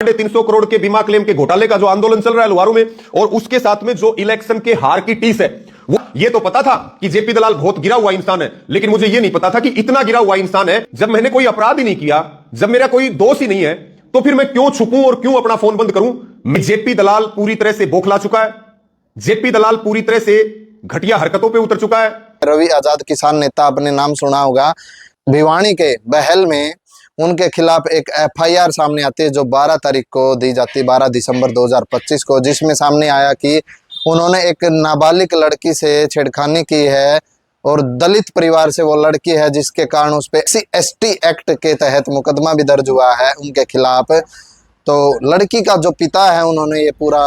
350 करोड़ के बीमा क्लेम के घोटाले का जो आंदोलन चल रहा है लोहारू में, और उसके साथ में जो इलेक्शन के हार की टीस है, वो ये तो पता था कि जेपी दलाल बहुत गिरा हुआ इंसान है, लेकिन मुझे ये नहीं पता था कि इतना गिरा हुआ इंसान है। जब मैंने कोई अपराध ही नहीं किया, जब मेरा कोई दोष ही नहीं है, तो फिर मैं क्यों छुपूं और क्यों अपना फोन बंद करूं? जेपी दलाल पूरी तरह से बौखला चुका है। जेपी दलाल पूरी तरह से घटिया हरकतों पर उतर चुका है। रवि आजाद किसान नेता, आपने नाम सुना होगा। भिवानी के बहल में उनके खिलाफ एक एफआईआर सामने आती है जो 12 तारीख को दी जाती है, 12 दिसंबर 2025 को, जिसमें सामने आया कि उन्होंने एक नाबालिग लड़की से छेड़खानी की है और दलित परिवार से वो लड़की है, जिसके कारण उस पर SC/ST एक्ट के तहत मुकदमा भी दर्ज हुआ है उनके खिलाफ। तो लड़की का जो पिता है, उन्होंने ये पूरा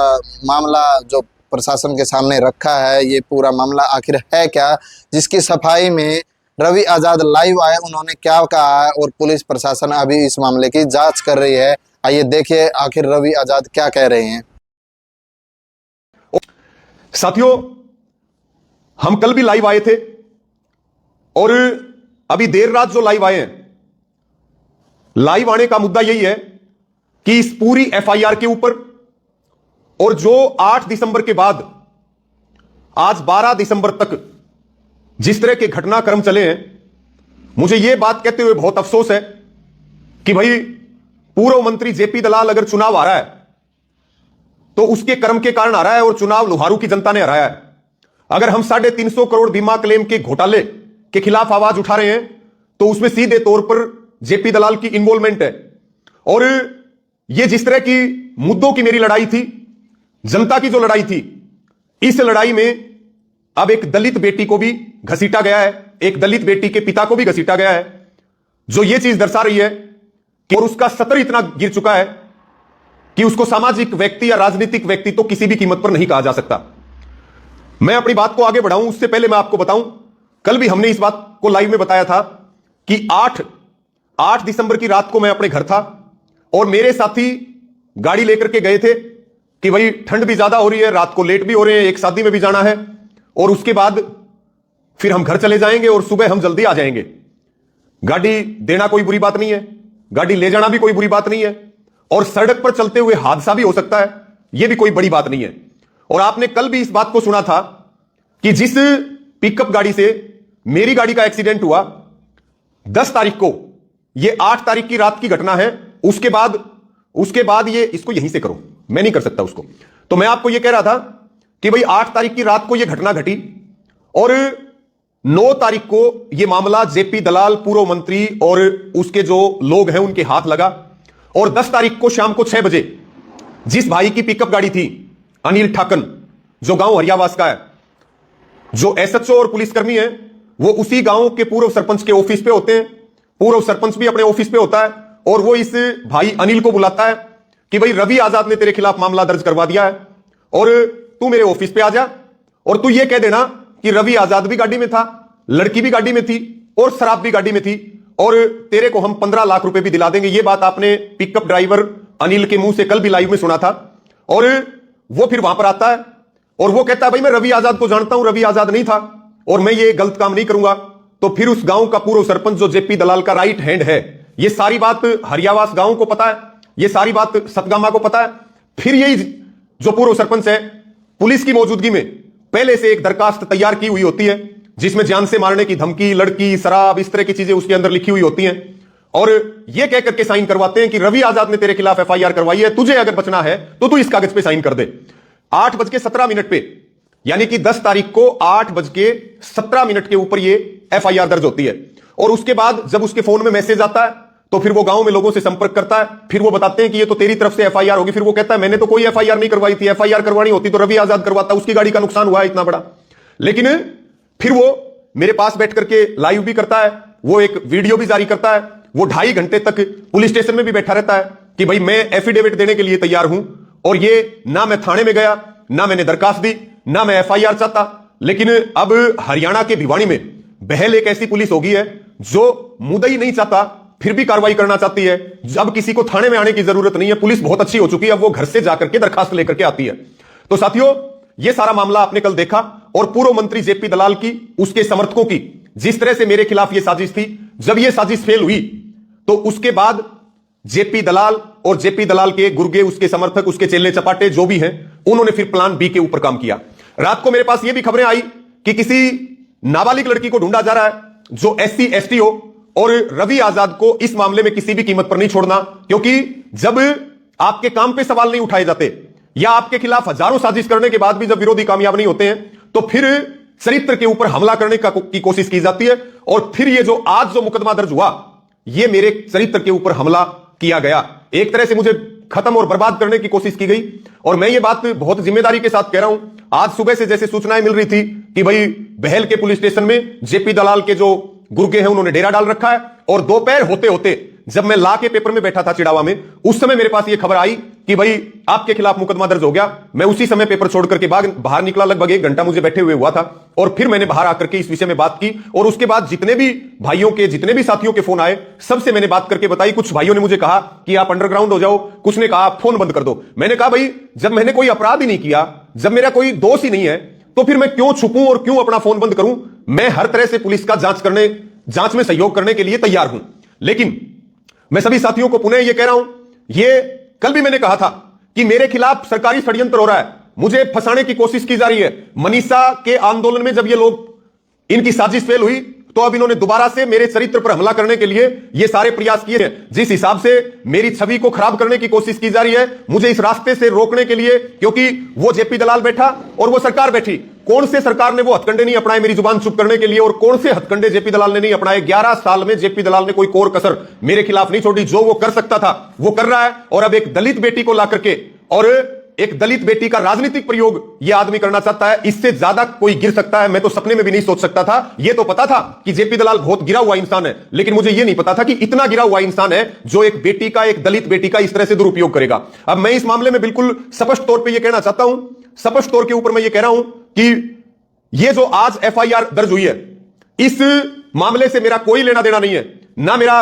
मामला जो प्रशासन के सामने रखा है, ये पूरा मामला आखिर है क्या, जिसकी सफाई में रवि आजाद लाइव आए, उन्होंने क्या कहा है, और पुलिस प्रशासन अभी इस मामले की जांच कर रही है। आइए देखिए आखिर रवि आजाद क्या कह रहे हैं। साथियों, हम कल भी लाइव आए थे और अभी देर रात जो लाइव आए हैं, लाइव आने का मुद्दा यही है कि इस पूरी एफआईआर के ऊपर, और जो 8 दिसंबर के बाद आज 12 दिसंबर तक जिस तरह के घटनाक्रम चले हैं, मुझे यह बात कहते हुए बहुत अफसोस है कि भाई पूर्व मंत्री जेपी दलाल अगर चुनाव आ रहा है तो उसके कर्म के कारण आ रहा है, और चुनाव लोहारू की जनता ने हराया है। अगर हम 350 करोड़ बीमा क्लेम के घोटाले के खिलाफ आवाज उठा रहे हैं तो उसमें सीधे तौर पर जेपी दलाल की इन्वॉल्वमेंट है। और यह जिस तरह की मुद्दों की मेरी लड़ाई थी, जनता की जो लड़ाई थी, इस लड़ाई में अब एक दलित बेटी को भी घसीटा गया है, एक दलित बेटी के पिता को भी घसीटा गया है, जो यह चीज दर्शा रही है कि और उसका सतर इतना गिर चुका है कि उसको सामाजिक व्यक्ति या राजनीतिक व्यक्ति तो किसी भी कीमत पर नहीं कहा जा सकता। मैं अपनी बात को आगे बढ़ाऊं उससे पहले मैं आपको बताऊं, कल भी हमने इस बात को लाइव में बताया था कि 8 दिसंबर की रात को मैं अपने घर था और मेरे साथी गाड़ी लेकर के गए थे कि भाई ठंड भी ज्यादा हो रही है, रात को लेट भी हो रहे हैं, एक शादी में भी जाना है, और उसके बाद फिर हम घर चले जाएंगे और सुबह हम जल्दी आ जाएंगे। गाड़ी देना कोई बुरी बात नहीं है, गाड़ी ले जाना भी कोई बुरी बात नहीं है, और सड़क पर चलते हुए हादसा भी हो सकता है, यह भी कोई बड़ी बात नहीं है। और आपने कल भी इस बात को सुना था कि जिस पिकअप गाड़ी से मेरी गाड़ी का एक्सीडेंट हुआ 10 तारीख को, यह 8 तारीख की रात की घटना है। उसके बाद ये इसको यहीं से करो, मैं नहीं कर सकता उसको। तो मैं आपको यह कह रहा था कि भाई 8 तारीख की रात को यह घटना घटी और 9 तारीख को यह मामला जेपी दलाल पूर्व मंत्री और उसके जो लोग हैं उनके हाथ लगा, और 10 तारीख को शाम को 6 बजे जिस भाई की पिकअप गाड़ी थी, अनिल ठाकन, जो गांव हरियावास का है, जो SHO और पुलिसकर्मी है, वो उसी गांव के पूर्व सरपंच के ऑफिस पे होते हैं। पूर्व सरपंच भी अपने ऑफिस पे होता है, और वो इस भाई अनिल को बुलाता है कि भाई रवि आजाद ने तेरे खिलाफ मामला दर्ज करवा दिया है और तू मेरे ऑफिस पे आ जा, और तू ये कह देना कि रवि आजाद भी गाड़ी में था, लड़की भी गाड़ी में थी और शराब भी गाड़ी में थी, और तेरे को हम 15 लाख रुपए भी दिला देंगे। ये बात आपने पिकअप ड्राइवर अनिल के मुंह से कल भी लाइव में सुना था। और वो फिर वहां पर आता है और वो कहता है भाई मैं रवि आजाद को जानता हूं, रवि आजाद नहीं था और मैं ये गलत काम नहीं करूंगा। तो फिर उस गांव का पूर्व सरपंच जो जेपी दलाल का राइट हैंड है, ये सारी बात हरियावास गांव को पता है, ये सारी बात सतगामा को पता है। फिर यही जो पूर्व सरपंच है, पुलिस की मौजूदगी में पहले से एक दरखास्त तैयार की हुई होती है जिसमें जान से मारने की धमकी, लड़की, शराब, इस तरह की चीजें उसके अंदर लिखी हुई होती हैं, और यह कहकर के साइन करवाते हैं कि रवि आजाद ने तेरे खिलाफ एफआईआर करवाई है, तुझे अगर बचना है तो तू इस कागज पे साइन कर दे। 8:17 पे, यानी कि 10 तारीख को 8:17 के ऊपर यह एफआईआर दर्ज होती है। और उसके बाद जब उसके फोन में मैसेज आता है तो फिर वो गांव में लोगों से संपर्क करता है, फिर वो बताते हैं कि ये तो तेरी तरफ से एफआईआर होगी। फिर वो कहता है मैंने तो कोई एफआईआर नहीं करवाई थी, एफआईआर करवानी होती तो रवि आजाद करवाता, उसकी गाड़ी का नुकसान हुआ है इतना बड़ा। लेकिन फिर वो मेरे पास बैठ करके लाइव भी करता है, वो एक वीडियो भी जारी करता है, वो 2.5 घंटे तक पुलिस स्टेशन में भी बैठा रहता है कि भाई मैं एफिडेविट देने के लिए तैयार हूं, और ये ना मैं थाने में गया, ना मैंने दरखास्त दी, ना मैं एफआईआर चाहता। लेकिन अब हरियाणा के भिवानी में बहल एक ऐसी पुलिस होगी है जो मुद्दई नहीं चाहता फिर भी कार्रवाई करना चाहती है। जब किसी को थाने में आने की जरूरत नहीं है, पुलिस बहुत अच्छी हो चुकी है, अब वो घर से जाकर के दरखास्त लेकर के आती है। तो साथियों, ये सारा मामला आपने कल देखा, और पूर्व मंत्री जेपी दलाल की, उसके समर्थकों की जिस तरह से मेरे खिलाफ यह साजिश थी, जब यह साजिश फेल हुई तो उसके बाद जेपी दलाल और जेपी दलाल के गुर्गे, उसके समर्थक, उसके चेले चपाटे जो भी हैं, उन्होंने फिर प्लान बी के ऊपर काम किया। रात को मेरे पास यह भी खबरें आई कि किसी नाबालिग लड़की को ढूंढा जा रहा है जो SC ST हो, और रवि आजाद को इस मामले में किसी भी कीमत पर नहीं छोड़ना, क्योंकि जब आपके काम पे सवाल नहीं उठाए जाते या आपके खिलाफ हजारों साजिश करने के बाद भी जब विरोधी कामयाब नहीं होते हैं, तो फिर चरित्र के ऊपर हमला करने की कोशिश की जाती है। और फिर ये जो आज जो मुकदमा दर्ज हुआ, ये मेरे चरित्र के ऊपर हमला किया गया, एक तरह से मुझे खत्म और बर्बाद करने की कोशिश की गई। और मैं ये बात बहुत जिम्मेदारी के साथ कह रहा हूं। आज सुबह से जैसे सूचनाएं मिल रही थी कि भाई बहल के पुलिस स्टेशन में जेपी दलाल के जो गुर्गे हैं उन्होंने डेरा डाल रखा है, और दोपहर होते होते जब मैं ला के पेपर में बैठा था चिड़ावा में, उस समय मेरे पास यह खबर आई कि भाई आपके खिलाफ मुकदमा दर्ज हो गया। मैं उसी समय पेपर छोड़ करके बाहर निकला, लगभग 1 घंटा मुझे बैठे हुए हुआ था, और फिर मैंने बाहर आकर के इस विषय में बात की। और उसके बाद जितने भी भाइयों के, जितने भी साथियों के फोन आए, सबसे मैंने बात करके बताई। कुछ भाइयों ने मुझे कहा कि आप अंडरग्राउंड हो जाओ, कुछ ने कहा आप फोन बंद कर दो। मैंने कहा भाई जब मैंने कोई अपराध ही नहीं किया, जब मेरा कोई दोष ही नहीं है, तो फिर मैं क्यों छुपूं और क्यों अपना फोन बंद करूं। मैं हर तरह से पुलिस का जांच में सहयोग करने के लिए तैयार हूं। लेकिन मैं सभी साथियों को पुनः यह कह रहा हूं, यह कल भी मैंने कहा था कि मेरे खिलाफ सरकारी षड्यंत्र हो रहा है, मुझे फंसाने की कोशिश की जा रही है। मनीषा के आंदोलन में जब ये लोग, इनकी साजिश फेल हुई, तो अब इन्होंने दोबारा से मेरे चरित्र पर हमला करने के लिए ये सारे प्रयास किए हैं। जिस हिसाब से मेरी छवि को खराब करने की कोशिश की जा रही है, मुझे इस रास्ते से रोकने के लिए, क्योंकि वो जेपी दलाल बैठा और वो सरकार बैठी, कौन से सरकार ने वो हथकंडे नहीं अपनाए मेरी जुबान चुप करने के लिए, और कौन से हथकंडे जेपी दलाल ने नहीं अपनाए। 11 साल में जेपी दलाल ने कोई कोर कसर मेरे खिलाफ नहीं छोड़ी। जो वो कर सकता था वो कर रहा है, और अब एक दलित बेटी को ला करके और एक दलित बेटी का राजनीतिक प्रयोग यह आदमी करना चाहता है। इससे ज्यादा कोई गिर सकता है, मैं तो सपने में भी नहीं सोच सकता था। यह तो पता था कि जेपी दलाल बहुत गिरा हुआ इंसान है, लेकिन मुझे यह नहीं पता था कि इतना गिरा हुआ इंसान है जो एक बेटी का, एक दलित बेटी का इस तरह से दुरुपयोग करेगा। अब मैं इस मामले में बिल्कुल स्पष्ट तौर पर यह कहना चाहता हूं, स्पष्ट तौर के ऊपर मैं यह कह रहा हूं कि यह जो आज FIR दर्ज हुई है, इस मामले से मेरा कोई लेना देना नहीं है। ना मेरा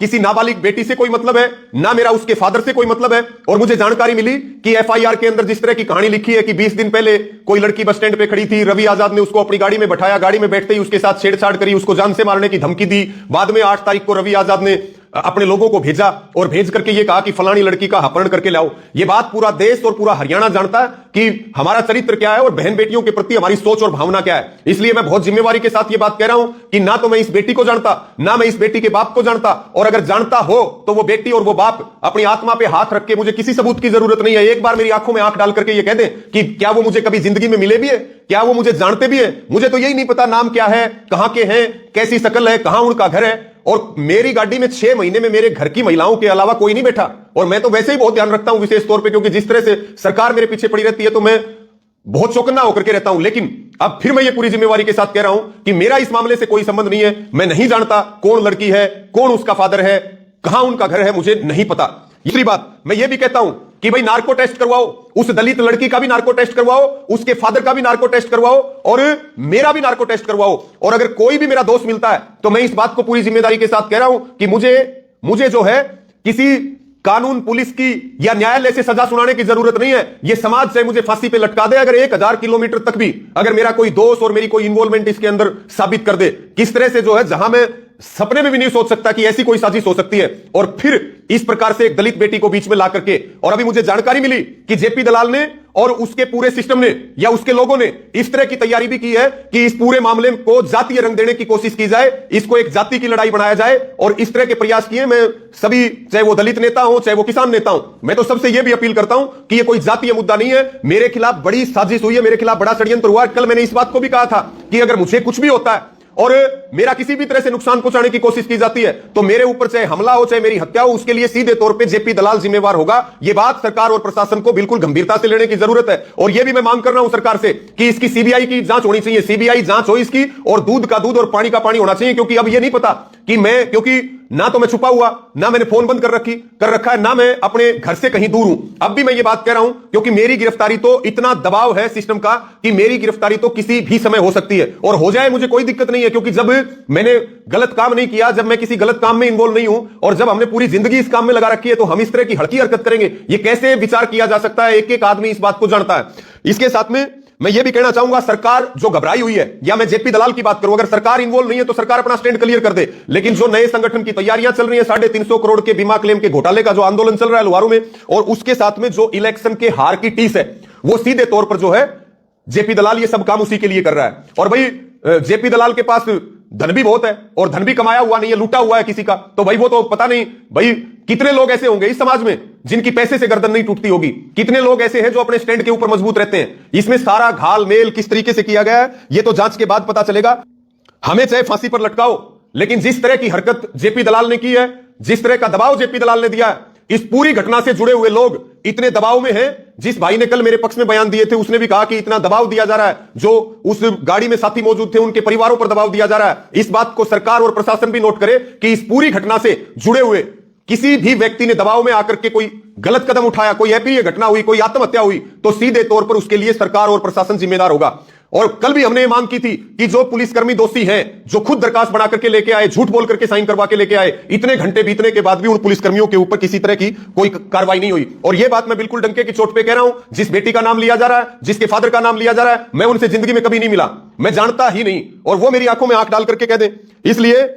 किसी नाबालिग बेटी से कोई मतलब है, ना मेरा उसके फादर से कोई मतलब है। और मुझे जानकारी मिली कि FIR के अंदर जिस तरह की कहानी लिखी है कि 20 दिन पहले कोई लड़की बस स्टैंड पे खड़ी थी, रवि आजाद ने उसको अपनी गाड़ी में बैठाया, गाड़ी में बैठते ही उसके साथ छेड़छाड़ करी, उसको जान से मारने की धमकी दी। बाद में 8 तारीख को रवि आजाद ने अपने लोगों को भेजा और भेज करके ये कहा कि फलानी लड़की का अपहरण करके लाओ। ये बात पूरा देश और पूरा हरियाणा जानता है कि हमारा चरित्र क्या है और बहन बेटियों के प्रति हमारी सोच और भावना क्या है। इसलिए मैं बहुत जिम्मेवारी के साथ ये बात कह रहा हूं कि ना तो मैं इस बेटी को जानता, ना मैं इस बेटी के बाप को जानता, और अगर जानता हो तो वो बेटी और वो बाप अपनी आत्मा पे हाथ रख के, मुझे किसी सबूत की जरूरत नहीं है, एक बार मेरी आंखों में आंख डाल करके ये कह दें कि क्या वो मुझे कभी जिंदगी में मिले भी है, क्या वो मुझे जानते भी है। मुझे तो यही नहीं पता नाम क्या है, कहां के हैं, कैसी शक्ल है, कहां उनका घर है। और मेरी गाड़ी में 6 महीने में मेरे घर की महिलाओं के अलावा कोई नहीं बैठा, और मैं तो वैसे ही बहुत ध्यान रखता हूं विशेष तौर पे, क्योंकि जिस तरह से सरकार मेरे पीछे पड़ी रहती है तो मैं बहुत चौकन्ना होकर के रहता हूं। लेकिन अब फिर मैं ये पूरी जिम्मेवारी के साथ कह रहा हूं कि मेरा इस मामले से कोई संबंध नहीं है। मैं नहीं जानता कौन लड़की है, कौन उसका फादर है, कहां उनका घर है, मुझे नहीं पता। दूसरी बात मैं ये भी कहता हूं कि भाई नार्को टेस्ट करवाओ, उस दलित लड़की का भी नार्को टेस्ट करवाओ, उसके फादर का भी नार्को टेस्ट करवाओ, और मेरा भी नार्को टेस्ट करवाओ। और अगर कोई भी मेरा दोस्त मिलता है तो मैं इस बात को पूरी जिम्मेदारी के साथ कह रहा हूं कि मुझे जो है किसी कानून, पुलिस की या न्यायालय से सजा सुनाने की जरूरत नहीं है। यह समाज चाहे मुझे फांसी पे लटका दे, अगर 1000 किलोमीटर तक भी अगर मेरा कोई दोस्त और मेरी कोई इन्वॉल्वमेंट इसके अंदर साबित कर दे, किस तरह से जो है, जहां मैं सपने में भी नहीं सोच सकता कि ऐसी कोई साजिश हो सकती है, और फिर इस प्रकार से एक दलित बेटी को बीच में ला करके। और अभी मुझे जानकारी मिली कि जेपी दलाल ने और उसके पूरे सिस्टम ने या उसके लोगों ने इस तरह की तैयारी भी की है कि इस पूरे मामले को जातीय रंग देने की कोशिश की जाए, इसको एक जाति की लड़ाई बनाया जाए, और इस तरह के प्रयास किए। मैं सभी, चाहे वो दलित नेता हो, चाहे वो किसान नेता हो, मैं तो सबसे यह भी अपील करता हूं कि यह कोई जातीय मुद्दा नहीं है। मेरे खिलाफ बड़ी साजिश हुई है, मेरे खिलाफ बड़ा षड्यंत्र हुआ। कल मैंने इस बात को भी कहा था कि अगर मुझे कुछ भी होता है और मेरा किसी भी तरह से नुकसान पहुंचाने की कोशिश की जाती है, तो मेरे ऊपर चाहे हमला हो, चाहे मेरी हत्या हो, उसके लिए सीधे तौर पे जेपी दलाल जिम्मेवार होगा। यह बात सरकार और प्रशासन को बिल्कुल गंभीरता से लेने की जरूरत है। और यह भी मैं मांग कर रहा हूं सरकार से कि इसकी सीबीआई की जांच होनी चाहिए, सीबीआई जांच हो इसकी, और दूध का दूध और पानी का पानी होना चाहिए। क्योंकि अब यह नहीं पता कि मैं, क्योंकि ना तो मैं छुपा हुआ, ना मैंने फोन बंद कर रखा है, ना मैं अपने घर से कहीं दूर हूं। अब भी मैं ये बात कह रहा हूं क्योंकि मेरी गिरफ्तारी, तो इतना दबाव है सिस्टम का कि मेरी गिरफ्तारी तो किसी भी समय हो सकती है, और हो जाए मुझे कोई दिक्कत नहीं है। क्योंकि जब मैंने गलत काम नहीं किया, जब मैं किसी गलत काम में इन्वॉल्व नहीं हूं, और जब हमने पूरी जिंदगी इस काम में लगा रखी है, तो हम इस तरह की हड़की हरकत करेंगे, ये कैसे विचार किया जा सकता है? एक एक आदमी इस बात को जानता है। इसके साथ में मैं ये भी कहना चाहूंगा, सरकार जो घबराई हुई है, या मैं जेपी दलाल की बात करूं, अगर सरकार इन्वॉल्व नहीं है तो सरकार अपना स्टैंड क्लियर कर दे। लेकिन जो नए संगठन की तैयारियां चल रही है, 350 करोड़ के बीमा क्लेम के घोटाले का जो आंदोलन चल रहा है लोहारू में, और उसके साथ में जो इलेक्शन के हार की टीस है, वो सीधे तौर पर जो है जेपी दलाल ये सब काम उसी के लिए कर रहा है। और भाई जेपी दलाल के पास धन भी बहुत है, और धन भी कमाया हुआ नहीं है, लूटा हुआ है किसी का, तो भाई वो तो पता नहीं भाई कितने लोग ऐसे होंगे इस समाज में जिनकी पैसे से गर्दन नहीं टूटती होगी, कितने लोग ऐसे हैं जो अपने स्टैंड के ऊपर मजबूत रहते हैं। इसमें सारा घाल मेल किस तरीके से किया गया है ये तो जांच के बाद पता चलेगा। हमें चाहे फांसी पर लटकाओ, लेकिन जिस तरह की हरकत जेपी दलाल ने की है, जिस तरह का दबाव जेपी दलाल ने दिया है, इस पूरी घटना से जुड़े हुए लोग इतने दबाव में हैं। जिस भाई ने कल मेरे पक्ष में बयान दिए थे, उसने भी कहा कि इतना दबाव दिया जा रहा है, जो उस गाड़ी में साथी मौजूद थे उनके परिवारों पर दबाव दिया जा रहा है। इस बात को सरकार और प्रशासन भी नोट करे कि इस पूरी घटना से जुड़े हुए किसी भी व्यक्ति ने दबाव में आकर के कोई गलत कदम उठाया, कोई अप्रिय घटना हुई, कोई आत्महत्या हुई, तो सीधे तौर पर उसके लिए सरकार और प्रशासन जिम्मेदार होगा। और कल भी हमने ये मांग की थी कि जो पुलिसकर्मी दोषी हैं, जो खुद दरखास्त बना करके लेके आए, झूठ बोल करके साइन करवा के लेके आए, इतने घंटे बीतने के बाद भी उन पुलिसकर्मियों के ऊपर किसी तरह की कोई कार्रवाई नहीं हुई। और यह बात मैं बिल्कुल डंके की चोट पे कह रहा हूं, जिस बेटी का नाम लिया जा रहा है, जिसके फादर का नाम लिया जा रहा है, मैं उनसे जिंदगी में कभी नहीं मिला, मैं जानता ही नहीं, और वो मेरी आंखों में आंख डाल करके कह दे। इसलिए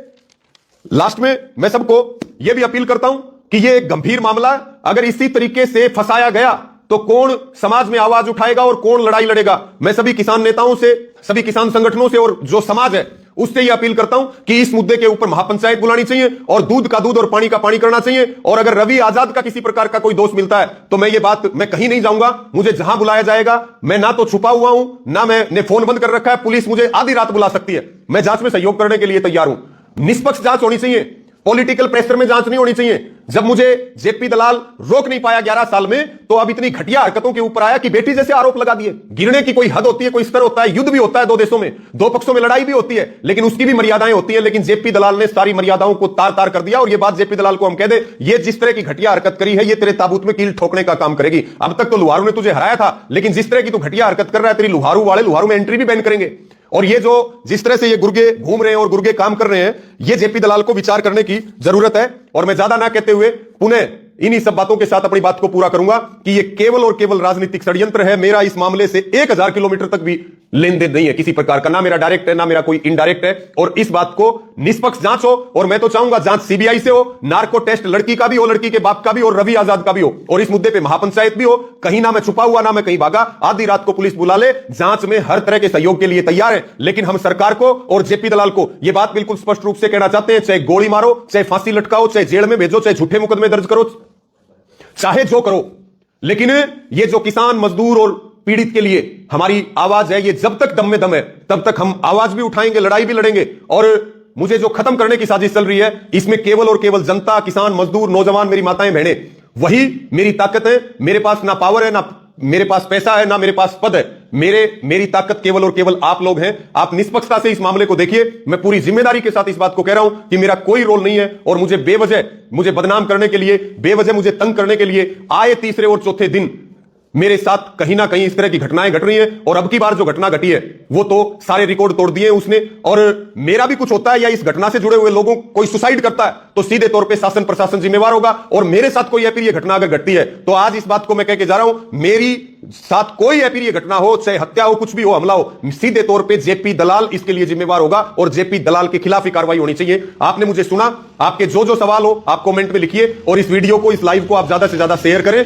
लास्ट में मैं सबको यह भी अपील करता हूं कि यह एक गंभीर मामला, अगर इसी तरीके से फंसाया गया तो कौन समाज में आवाज उठाएगा और कौन लड़ाई लड़ेगा। मैं सभी किसान नेताओं से, सभी किसान संगठनों से और जो समाज है उससे यह अपील करता हूं कि इस मुद्दे के ऊपर महापंचायत बुलानी चाहिए, और दूध का दूध और पानी का पानी करना चाहिए। और अगर रवि आजाद का किसी प्रकार का कोई दोष मिलता है तो मैं ये बात, मैं कहीं नहीं जाऊंगा, मुझे जहां बुलाया जाएगा, मैं ना तो छुपा हुआ हूं, ना मैंने फोन बंद कर रखा है, पुलिस मुझे आधी रात बुला सकती है, मैं जांच में सहयोग करने के लिए तैयार हूं। निष्पक्ष जांच होनी चाहिए, पॉलिटिकल प्रेशर में जांच नहीं होनी चाहिए। जब मुझे जेपी दलाल रोक नहीं पाया 11 साल में, तो अब इतनी घटिया हरकतों के ऊपर आया कि बेटी जैसे आरोप लगा दिए। गिरने की कोई हद होती है, कोई स्तर होता है, युद्ध भी होता है दो देशों में, दो पक्षों में लड़ाई भी होती है, लेकिन उसकी भी मर्यादाएं होती है। लेकिन जेपी दलाल ने सारी मर्यादाओं को तार तार कर दिया। और यह बात जेपी दलाल को हम कह दे, ये जिस तरह की घटिया हरकत करी है, ये तेरे ताबूत में कील ठोकने का काम करेगी। अब तक तो लोहारू ने तुझे हराया था, लेकिन जिस तरह की तू घटिया हरकत कर रहा है, तेरी लोहारू वाले लोहारू में एंट्री भी बैन करेंगे। और ये जो जिस तरह से ये गुर्गे घूम रहे हैं और गुर्गे काम कर रहे हैं, ये जेपी दलाल को विचार करने की जरूरत है। और मैं ज्यादा ना कहते हुए पुनः इन्हीं सब बातों के साथ अपनी बात को पूरा करूंगा कि ये केवल और केवल राजनीतिक षड्यंत्र है। मेरा इस मामले से 1000 किलोमीटर तक भी लेन देन नहीं है किसी प्रकार का, ना मेरा डायरेक्ट है, ना मेरा कोई इनडायरेक्ट है। और इस बात को निष्पक्ष जांच हो, और मैं तो चाहूंगा जांच सीबीआई से हो, नार्को टेस्ट लड़की का भी हो, लड़की के बाप का भी, और रवि आजाद का भी हो, और इस मुद्दे पे महापंचायत भी हो। कहीं ना मैं छुपा हुआ, ना मैं कहीं भागा, आधी रात को पुलिस बुला ले, जांच में हर तरह के सहयोग के लिए तैयार है। लेकिन हम सरकार को और जेपी दलाल को यह बात बिल्कुल स्पष्ट रूप से कहना चाहते हैं, चाहे गोली मारो, चाहे फांसी लटकाओ, चाहे जेल में भेजो, चाहे झूठे मुकदमे दर्ज करो, चाहे जो करो, लेकिन ये जो किसान मजदूर और पीड़ित के लिए हमारी आवाज है, ये जब तक दम में दम है तब तक हम आवाज भी उठाएंगे, लड़ाई भी लड़ेंगे। और मुझे जो खत्म करने की साजिश चल रही है, इसमें केवल और केवल जनता, किसान, मजदूर, नौजवान, मेरी माताएं बहनें, वही मेरी ताकत है। मेरे पास ना पावर है, ना मेरे पास पैसा है, ना मेरे पास पद है। मेरी ताकत केवल और केवल आप लोग हैं। आप निष्पक्षता से इस मामले को देखिए। मैं पूरी जिम्मेदारी के साथ इस बात को कह रहा हूं कि मेरा कोई रोल नहीं है, और मुझे बेवजह मुझे बदनाम करने के लिए, बेवजह मुझे तंग करने के लिए आए तीसरे और चौथे दिन मेरे साथ कहीं ना कहीं इस तरह की घटनाएं घट रही हैं। और अब की बार जो घटना घटी है, वो तो सारे रिकॉर्ड तोड़ दिए उसने। और मेरा भी कुछ होता है, या इस घटना से जुड़े हुए लोगों कोई सुसाइड करता है, तो सीधे तौर पे शासन प्रशासन जिम्मेवार होगा। और मेरे साथ कोई अप्रिय घटना अगर घटती है, तो आज इस बात को मैं कह के जा रहा हूं, मेरी साथ कोई अप्रिय घटना हो, चाहे हत्या हो, कुछ भी हो, हमला हो, सीधे तौर पे जेपी दलाल इसके लिए जिम्मेवार होगा, और जेपी दलाल के खिलाफ ही कार्रवाई होनी चाहिए। आपने मुझे सुना, आपके जो जो सवाल हो आप कमेंट में लिखिए, और इस वीडियो को, इस लाइव को आप ज्यादा से ज्यादा शेयर करें।